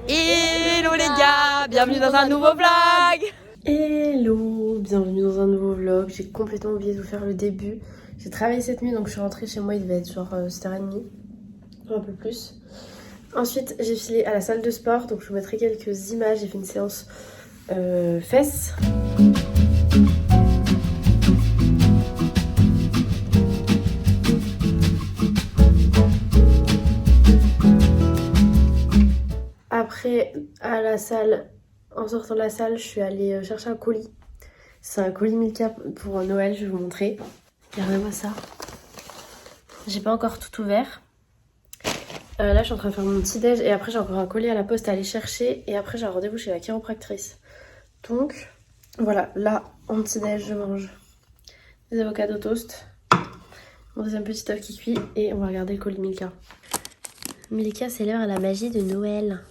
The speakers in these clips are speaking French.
Hello les gars, bienvenue dans un nouveau vlog. Hello, bienvenue dans un nouveau vlog. J'ai complètement oublié de vous faire le début. J'ai travaillé cette nuit donc je suis rentrée chez moi, il devait être genre 7h30, un peu plus. Ensuite j'ai filé à la salle de sport, donc je vous mettrai quelques images. J'ai fait une séance fesses. Après, à la salle, en sortant de la salle, je suis allée chercher un colis. C'est un colis Milka pour Noël, je vais vous montrer. Regardez-moi ça. J'ai pas encore tout ouvert. Là, je suis en train de faire mon petit déj et après, j'ai encore un colis à la poste à aller chercher. Et après, j'ai un rendez-vous chez la chiropractrice. Donc, voilà, là, en petit déj, je mange des avocats au toast. Mon deuxième petit œuf qui cuit et on va regarder le colis Milka. Milka célèbre la magie de Noël.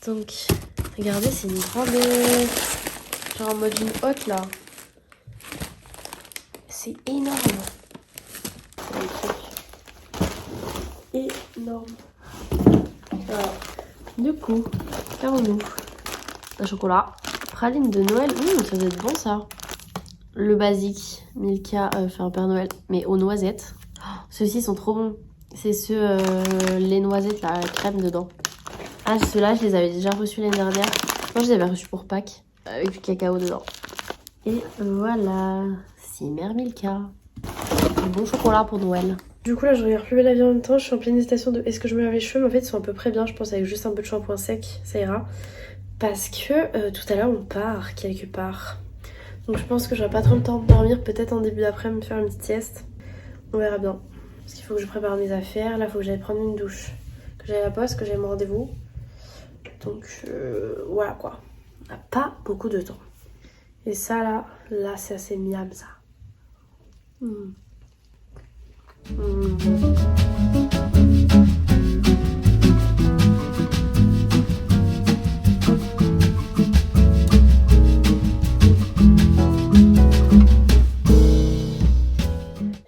Donc, regardez, c'est une grande... genre en mode une hotte, là. C'est énorme. C'est un truc énorme. Alors, du coup, qu'avons-nous? Un chocolat. Praline de Noël. Ça doit être bon, ça. Le basique. Milka, fait un Père Noël. Mais aux noisettes. Oh, ceux-ci sont trop bons. C'est ceux, les noisettes, la crème dedans. Ah, ceux-là, je les avais déjà reçus l'année dernière. Moi, je les avais reçus pour Pâques, avec du cacao dedans. Et voilà, c'est Mère Milka. Un bon chocolat pour Noël. Du coup, là, je regarde plus belle la vie en même temps. Je suis en pleine hésitation de est-ce que je me lave les cheveux. Mais en fait, ils sont à peu près bien, je pense, avec juste un peu de shampoing sec, ça ira. Parce que tout à l'heure, on part quelque part. Donc, je pense que j'aurai pas trop le temps de dormir. Peut-être en début d'après-midi, faire une petite sieste. On verra bien. Parce qu'il faut que je prépare mes affaires. Là, il faut que j'aille prendre une douche. Que j'aille à la poste, que j'aille mon rendez-vous. Donc voilà quoi, on n'a pas beaucoup de temps. Et ça là c'est assez miam ça.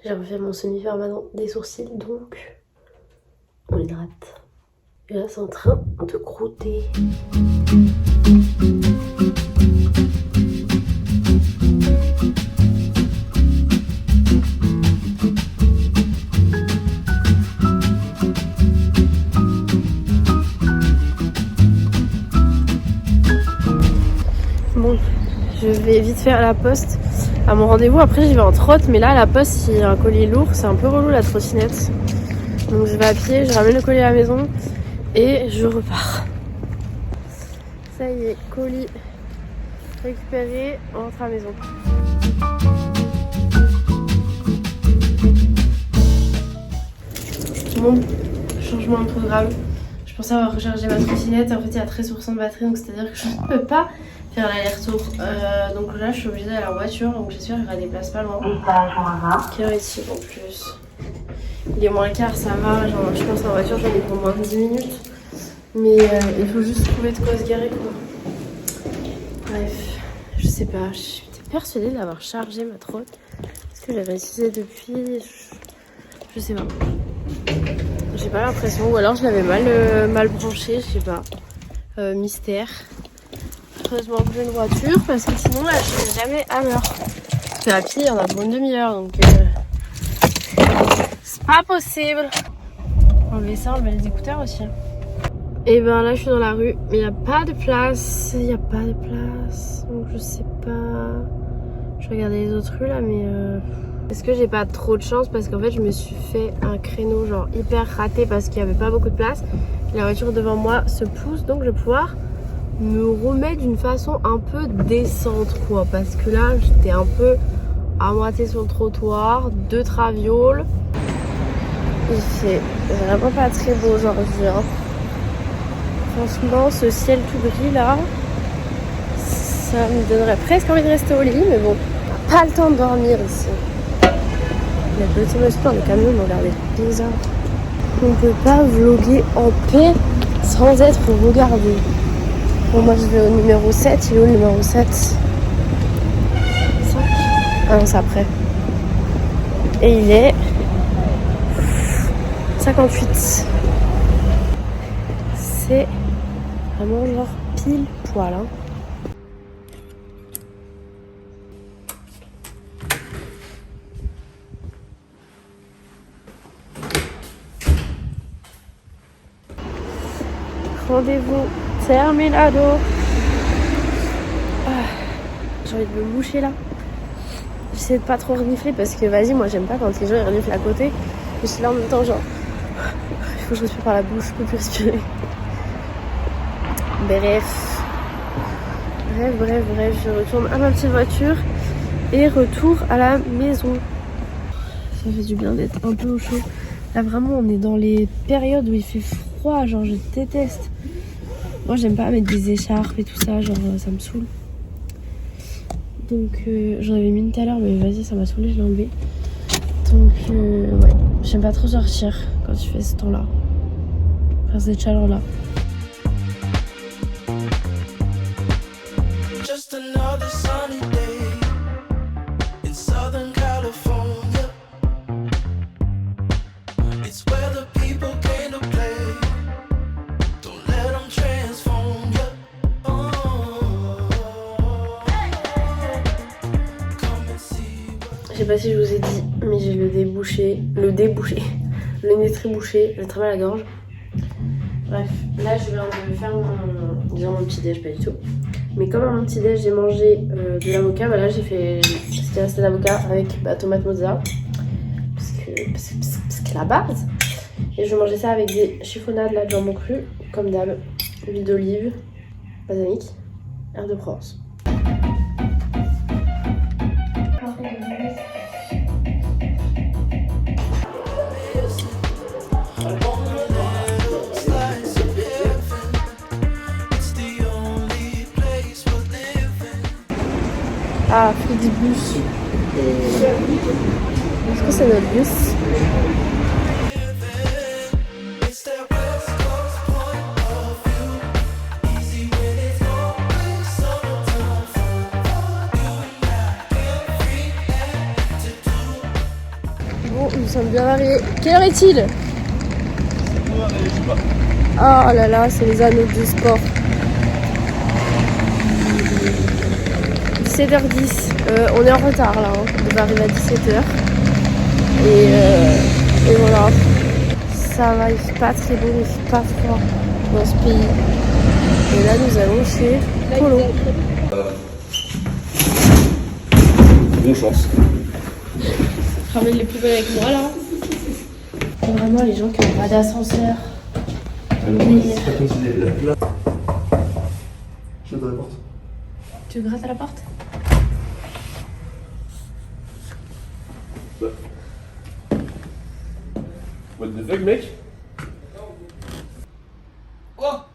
J'ai refait mon semi-permanent des sourcils donc on hydrate. Et là, c'est en train de croûter. Bon, je vais vite faire à la poste à mon rendez-vous. Après, j'y vais en trotte. Mais là, à la poste, il y a un colis lourd. C'est un peu relou la trottinette. Donc, je vais à pied, je ramène le colis à la maison. Et je repars. Ça y est, colis récupéré, on rentre à la maison. Bon, changement de programme. Je pensais avoir rechargé ma trottinette. En fait, il y a 13% de batterie, donc c'est-à-dire que je ne peux pas faire l'aller-retour. Donc là, je suis obligée d'aller en voiture, donc j'espère qu'il y aura des places pas loin. Quelle heure ici en plus? Il est moins le quart, ça va. Genre, je pense en voiture, j'en ai pour moins de 10 minutes. Mais il faut juste trouver de quoi se garer quoi. Bref, je sais pas. J'étais persuadée d'avoir chargé ma trotte. Est-ce que j'avais utilisé depuis? Je sais pas. J'ai pas l'impression. Ou alors je l'avais mal branché, je sais pas. Mystère. Heureusement que j'ai une voiture parce que sinon là je serais jamais à l'heure. Parce qu'à pied, on a pour une demi-heure donc c'est pas possible. Enlever ça, enlever les écouteurs aussi. Et ben là je suis dans la rue, mais il n'y a pas de place. Il n'y a pas de place. Donc je sais pas. Je regardais les autres rues là, mais est-ce que j'ai pas trop de chance? Parce qu'en fait je me suis fait un créneau genre hyper raté parce qu'il n'y avait pas beaucoup de place. Et la voiture devant moi se pousse, donc je vais pouvoir me remettre d'une façon un peu décente quoi. Parce que là j'étais un peu à moitié sur le trottoir, 2 travioles. Il fait vraiment pas très beau aujourd'hui hein. Franchement, ce ciel tout gris là, ça me donnerait presque envie de rester au lit, mais bon, on n'a pas le temps de dormir ici. La petite motion, le camion me regardait bizarre. On ne peut pas vlogger en paix sans être regardé. Bon, moi je vais au numéro 7, il est où le numéro 7? 5. Ah non, c'est après. Et il est 58. C'est Vraiment genre pile poil hein. Rendez-vous terminado. J'ai envie de me moucher là. J'essaie de pas trop renifler parce que vas-y, moi j'aime pas quand les gens ils reniflent à côté. Je suis là en même temps genre il faut que je respire par la bouche, je peux plus respirer. Bref, je retourne à ma petite voiture et retour à la maison. Ça fait du bien d'être un peu au chaud. Là vraiment on est dans les périodes où il fait froid, genre je déteste. Moi j'aime pas mettre des écharpes et tout ça, genre ça me saoule. Donc j'en avais mis une tout à l'heure mais vas-y ça m'a saoulé, je l'ai enlevé. Donc ouais, j'aime pas trop sortir quand il fait ce temps là. Enfin cette chaleur là. Just another sunny day in Southern California. It's where the people came to play. Don't let them transform you. Oh. Come and see what... Je sais pas si je vous ai dit, mais j'ai le nez très bouché, j'ai très mal à la gorge. Bref, là je viens de faire mon petit déj, pas du tout. Mais comme à mon petit déj j'ai mangé de l'avocat, bah là j'ai fait c'était resté d'avocat avec tomate mozza. Parce que la base. Et je vais manger ça avec des chiffonnades là, de jambon cru, comme d'hab. Huile d'olive, balsamique, herbe de Provence. Ah, Flixbus. Est-ce que c'est notre bus? Bon, nous sommes bien variés. Quelle heure est-il? Oh là là, c'est les anneaux du sport. 17h10, on est en retard là, hein. On va arriver à 17h. Et voilà, ça va, il fait pas très beau, il fait pas froid dans ce pays. Et là nous allons chez Polo. Bonne chance. Ramène les poubelles avec moi là. Et vraiment les gens qui n'ont pas d'ascenseur. Je te la porte. Tu grattes à la porte? What the fuck, mec? Quoi?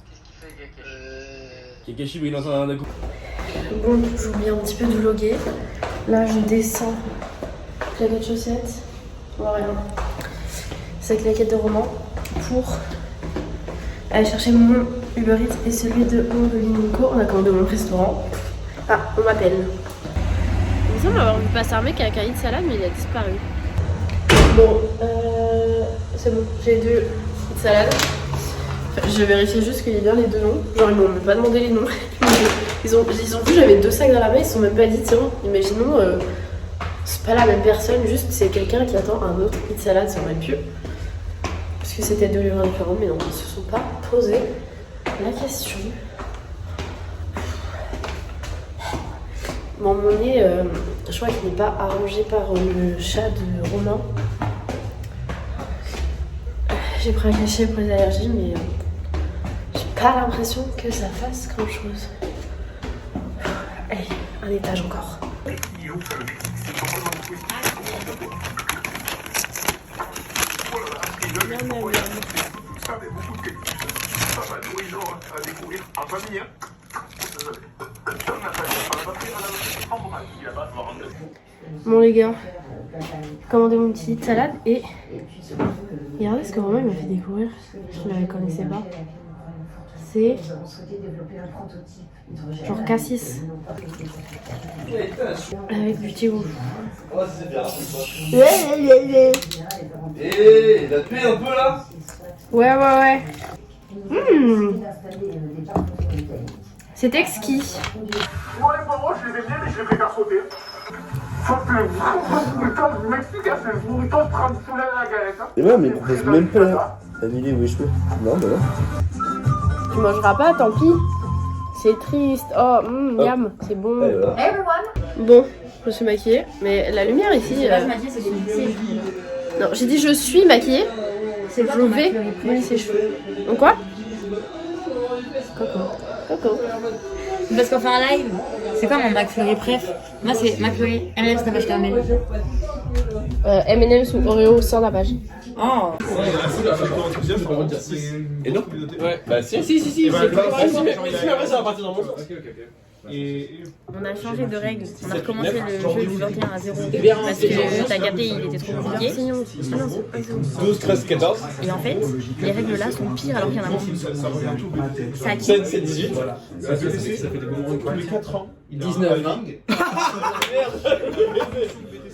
Qu'est-ce qu'il fait, Kakashi? Kakashi, il lance un coup. Bon, j'oublie un petit peu de vlogger. Là, je descends. Claquette de chaussettes. Oh, rien. Sa claquette de roman pour aller chercher mon Uber Eats et celui de Nico. On a commandé mon restaurant. Ah, on m'appelle. Il me semble avoir vu passer un mec avec un hit salade, mais il a disparu. Bon, c'est bon. J'ai 2 hit salades. Enfin, je vérifiais juste qu'il y ait bien les 2 noms. Genre, ils m'ont même pas demandé les noms. Ils ont vu j'avais 2 sacs dans la main, ils se sont même pas dit tiens, imaginons c'est pas la même personne, juste c'est quelqu'un qui attend un autre hit salade, ça aurait pu. Parce que c'était 2 livres différents, mais non, ils se sont pas posé la question. Bon, mon nez, je crois qu'il n'est pas arrangé par le chat de Romain. J'ai pris un cachet pour les allergies, mais j'ai pas l'impression que ça fasse grand chose. Allez, un étage encore. Bon les gars, j'ai commandé mon petit salade et regardez ce que Romain m'a fait découvrir, je ne la connaissais pas. C'est genre cassis avec du petit goût. Eh, il a tué un peu là? Ouais. C'est exquis. Moi, les parents, je les ai bien, mais je les fais faire sauter. Ça, c'est le burrito du Mexique, c'est le burrito traditionnel à la galette. Et ouais, mais ils proposent même pas la vidéo où je peux. Non, bah non. Tu mangeras pas, tant pis. C'est triste. Oh, miam, c'est bon. Ouais, voilà. Bon, je me suis maquillée, mais la lumière ici. Non, j'ai dit je suis maquillée. Je vais mouiller ses cheveux. Donc quoi? Coco. Parce qu'on fait un live. C'est quoi mon McFlurry préf? Moi c'est McFlurry, M&M's tapage caramel. M&M's ou Oreo sans tapage. Oh. Et non? Ouais, bah si. Si, mais après ça va partir dans mon sens. On a changé de règle. On a recommencé le jeu du 21 à 0. Parce que t'as capté, il était trop compliqué. 12, 13, 14. Et en fait, les règles là sont pires alors qu'il y en a moins. Ça a c'est 18. Voilà. Ça fait des bonbons tous les 4 ans. 19.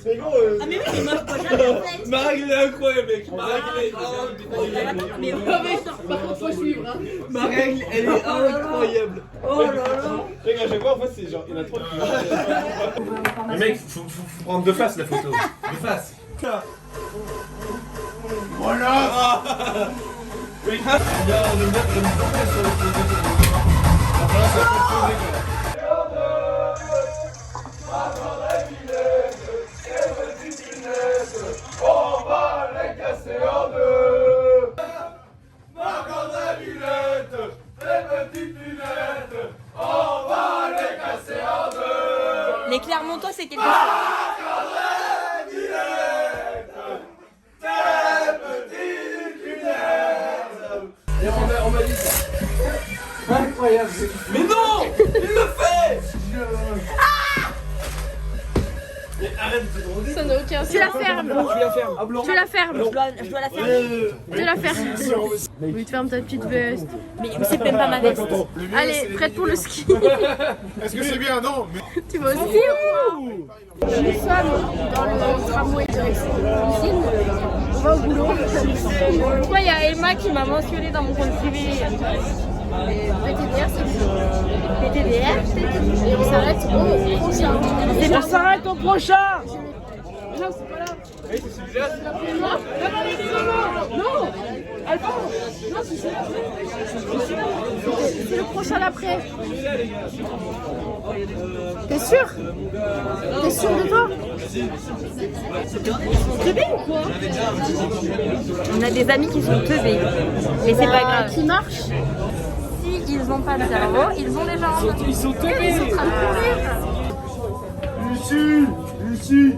Mais gros, Ah mais oui, mais moi je crois jamais en fait. ma règle elle est incroyable, mec. Ma règle elle est incroyable. Mais Par contre, faut suivre. Hein. Ma règle elle est incroyable. Oh là là. Mec, à chaque fois, en fait, c'est genre, il y en a trop qui. Mais mec, faut prendre de face la photo. De face. Voilà. Mec, regarde, le mec, sur le on va les casser en deux. Marquant des lunettes, des petites lunettes, on va les casser en deux. Les Clermontois c'est quelque chose. Marquant des lunettes, des petites lunettes. Et on m'a dit ça. Incroyable. Mais non, il le fait. Arrête de te droguer. Ça n'a aucun sens. Tu la fermes. Tu la fermes. Je dois la fermer. Tu la fermes. Oui, tu fermes ta petite veste. Mais c'est même pas ma veste. Allez, prête pour le ski. Est-ce que c'est bien? Non, mais. Tu vas au ski ou quoi? Nous sommes dans le tramway direction l'usine. On va au boulot. Pourquoi il y a Emma qui m'a mentionné dans mon compte privé? PTDR, c'est PTDR. Et on s'arrête au prochain. On s'arrête au prochain. Non, c'est pas là. C'est celui-là. Non, Alphonse. Non, c'est le prochain d'après. T'es sûr? T'es sûr de toi? Teubés ou quoi? On a des amis qui sont teubés. Mais c'est pas grave. Qui marche? Si ils n'ont pas de cerveau, ils ont des jambes. Ils sont teubés. Ils sont en train de courir. Ici,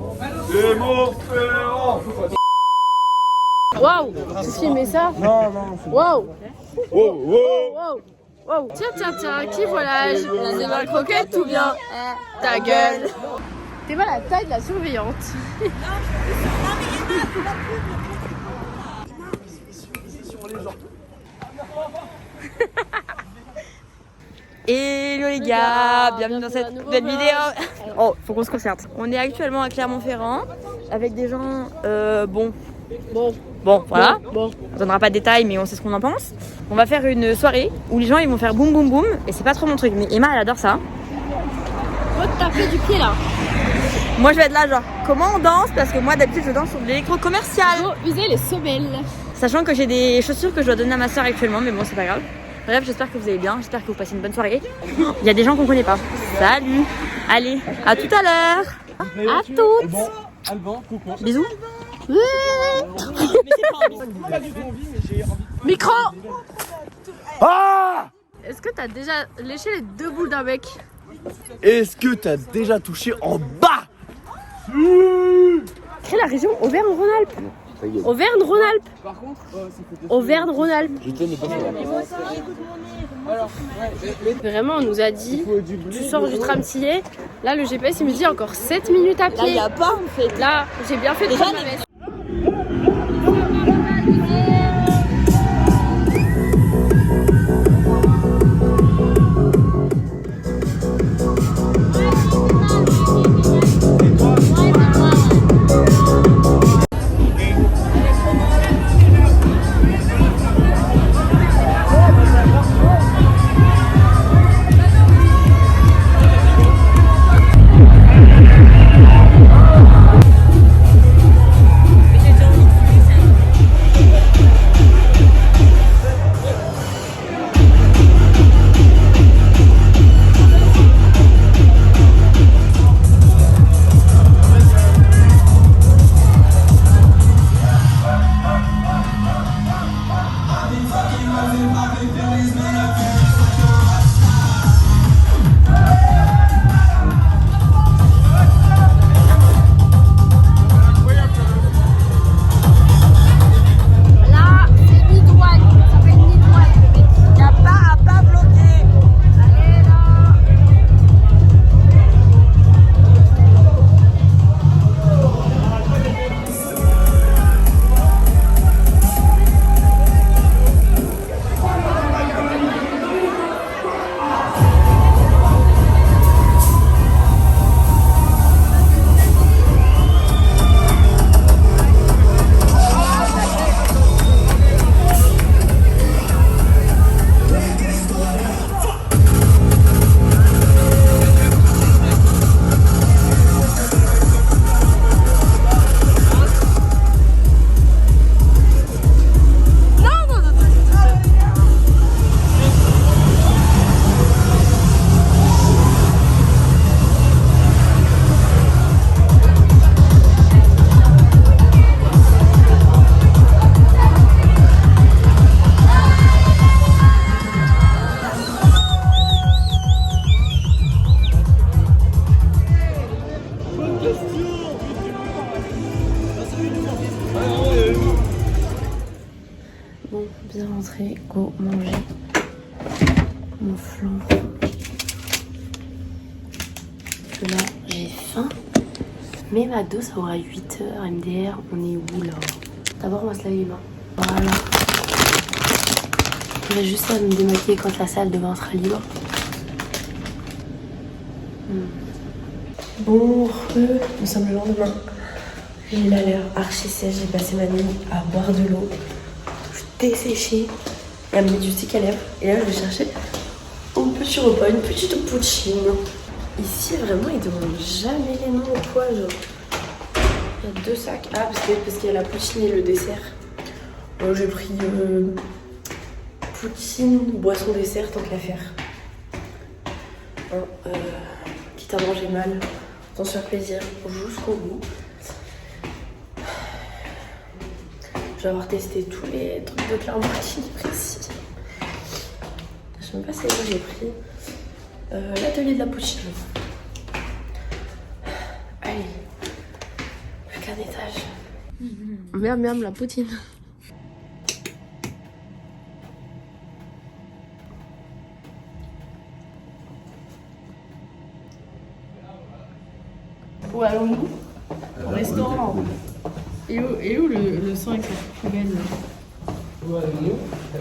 c'est mon frère. Waouh! Tu filmais ça? Non. Waouh! Wow. Wow! Tiens, qui voilà? C'est ma croquette, tout bien. Ta gueule! T'es pas la taille de la surveillante. Hello les gars, bienvenue dans cette nouvelle vidéo. Oh, faut qu'on se concerte. On est actuellement à Clermont-Ferrand avec des gens, bon, voilà. Bon. On donnera pas de détails, mais on sait ce qu'on en pense. On va faire une soirée où les gens ils vont faire boum boum boum et c'est pas trop mon truc. Mais Emma elle adore ça. Faut te taper du pied là. Moi je vais être là genre comment on danse parce que moi d'habitude je danse sur de l'électro commercial. Faut user les semelles. Sachant que j'ai des chaussures que je dois donner à ma soeur actuellement, mais bon c'est pas grave. Bref, j'espère que vous allez bien, j'espère que vous passez une bonne soirée. Il y a des gens qu'on connaît pas. Salut. Allez, à tout à l'heure. À toutes. Alban, coucou. Bisous. Micro. Ah! Est-ce que t'as déjà léché les deux boules d'un mec? Est-ce que t'as déjà touché en bas? Quelle la région Auvergne-Rhône-Alpes. Auvergne-Rhône-Alpes. Auvergne-Rhône-Alpes. Vraiment, on nous a dit, tu sors du tram scié. Là, le GPS, il me dit encore 7 minutes à pied. Là, il n'y a pas en fait. Là, j'ai bien fait de prendre ma veste. mon flan. Que là, j'ai faim. Mais McDo, ça aura 8h, MDR, on est où là? D'abord, on va se laver les mains. Voilà. Je vais juste à me démaquiller quand la salle de bain sera libre. Bon, nous sommes le lendemain. Il a l'air archi sèche. J'ai passé ma nuit à boire de l'eau. Je suis desséchée. Et à me mettre du stick à lèvres. Et là, je vais chercher un petit repas, une petite poutine. Ici, vraiment, ils demandent jamais les noms ou quoi, genre. Il y a 2 sacs. Ah, parce qu'il y a la poutine et le dessert. Bon, j'ai pris poutine, boisson, dessert, tant qu'à faire. Bon, quitte à manger mal, autant se faire plaisir jusqu'au bout. Je vais avoir testé tous les trucs de Claire Martini précis. Je sais même pas c'est où j'ai pris l'atelier de la poutine. Allez, plus qu'un étage. Miam miam la poutine. Où allons-nous? Au restaurant. Et où le sang avec cette poubelle là?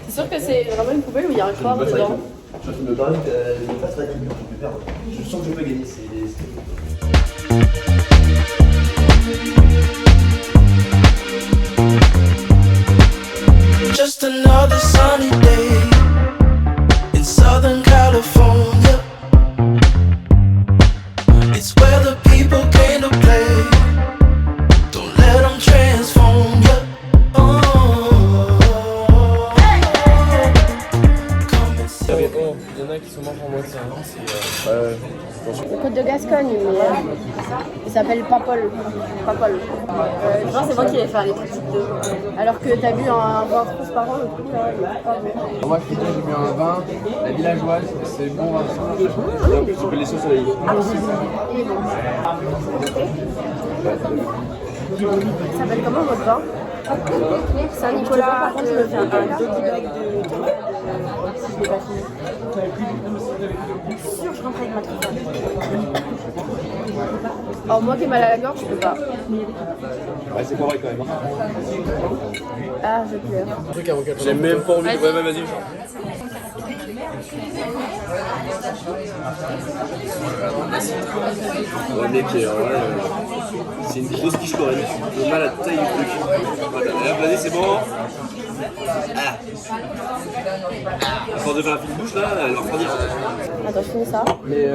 C'est sûr que c'est vraiment une poubelle où il y a un corps dedans. Je me parle de pas très bien, je peux perdre. Je sens que je peux gagner. Just another sunny day in Southern California. It's where the people came to play. Don't let them transform you. Il y en a qui sont morts en moitié. Le Côte de Gascogne, mais il s'appelle Papol. Papol. Je pense que c'est moi qui vais faire les petites deux. Alors que t'as bu un vin transparent, le coup là, il est pas bon. Moi, j'ai bu un vin, la villageoise, c'est bon vin. Je peux laisser au soleil. Il est bon. Ça s'appelle comment votre vin? Saint-Nicolas. Par contre, je me fais un doggy bag de si je l'ai pas fini. Sûr, je rentre avec ma truffade. Alors moi qui ai mal à la gorge, je peux pas. Ouais, c'est pas vrai quand même. Ah, je pleure. J'ai même pas envie. Ouais, vas-y. Ouais, mec, c'est une grosse quiche lorraine. Le mal à taille du truc. Voilà, vas-y, c'est bon. Ah. À force de faire la fine bouche là, elle va refroidir. Attends, je finis ça. Mais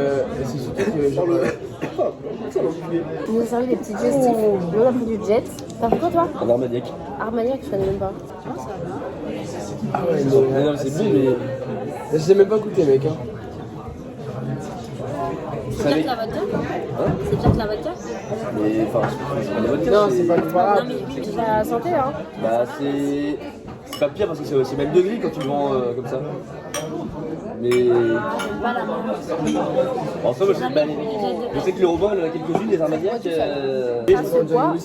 c'est surtout que genre Ils nous ont servi des petits digestifs. Nous on a pris du jet. T'as pris quoi toi? Un Armagnac. Armagnac, je connais même pas. ah ouais, non, mais c'est bon, mais je sais même pas goûter, mec. Hein. C'est bien que la vodka? C'est bien que la vodka? Mais enfin, c'est pas de vodka. Non, c'est pas comparable. Non mais oui, la santé hein. Bah, c'est pas pire parce que c'est aussi même degré quand tu le vends comme ça. Mais. Pas la main. En somme, je sais que le robot, il y en a quelques-unes, des Armagnac. Ah, c'est quoi?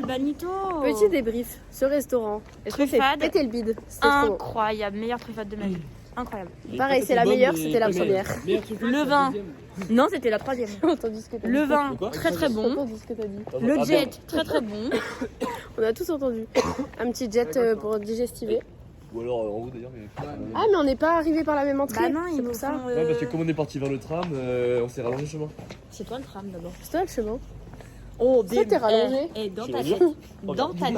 Banito. Petit débrief, ce restaurant. Est-ce que c'est Truffade. pété le bide? C'était trop bon. Incroyable, meilleure truffade de ma vie. Incroyable. Pareil, c'est la meilleure, c'était la première. Le vin. Non, c'était la troisième. J'ai entendu ce que t'as dit. Le vin, très très J'ai bon. entendu ce que t'as dit. Le jet, très très bon. On a tous entendu. Un petit jet pour digestiver. Ou alors en haut d'ailleurs. Mais... Ah mais on n'est pas arrivé par la même entrée. Bah non, c'est ils pour nous ça. font, Ouais, parce que comme on est parti vers le tram, on s'est rallongé le chemin. C'est toi le tram d'abord. C'est toi le chemin. Oh, Ça, t'es rallongé. Et dans ta tête. Dans ta tête.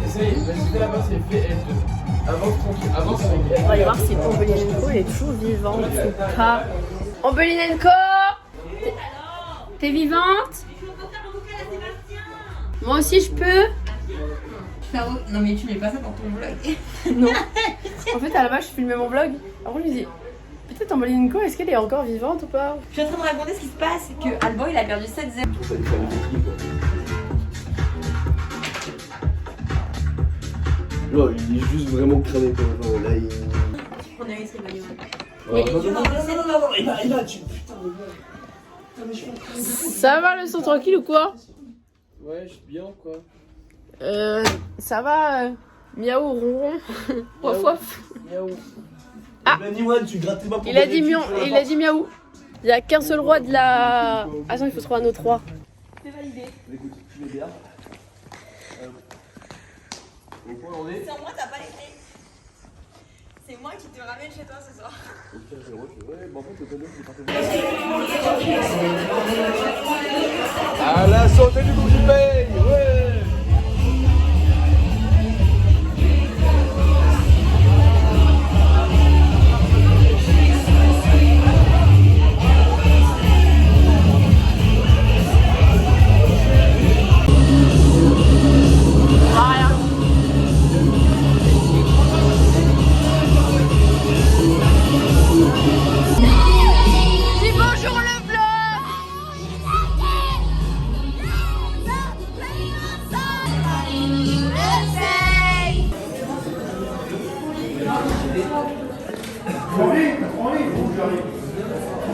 Essaye, vas-y, fais là-bas, c'est fait L2. Avance tranquille, avance tranquille. On va aller voir si Ombelinenko il est toujours vivant ou pas. Ombelinenko, t'es vivante? Moi aussi je peux. Non mais tu mets pas ça dans ton vlog. Non. En fait à la base je filmais mon vlog. Après je me dis peut-être Ombelinenko est-ce qu'elle est encore vivante ou pas? Je suis en train de raconter ce qui se passe, c'est que Alban il a perdu 7-0. Non, il est juste vraiment cramé quoi. Enfin, là, il. On a essayé de Il va, tu. Putain, Ça va le son tranquille ou quoi? Ouais, je suis bien quoi. Ça va, miaou, ronron, waf waf. Miaou. Ah. Il a dit ouais, tu grattes tes mains pour Il a gagner dit le miaou, titre, il a dit miaou. Il y a qu'un seul roi de la... Attends, il faut trouver un autre roi. Écoute, tu mets bien. Au point on est. Sans moi, t'as pas les clés. C'est moi qui te ramène chez toi ce soir. Ok, c'est vrai, ouais, bon, en fait, le tonneau, c'est parti. À la santé du coup du paye. Ouais.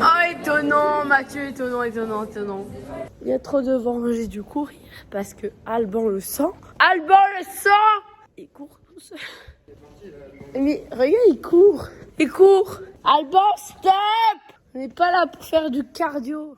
Oh, étonnant, Mathieu, étonnant. Il y a trop de vent, j'ai dû courir parce que Alban le sent. Il court tout seul. Mais regarde, il court. Alban, stop! On n'est pas là pour faire du cardio.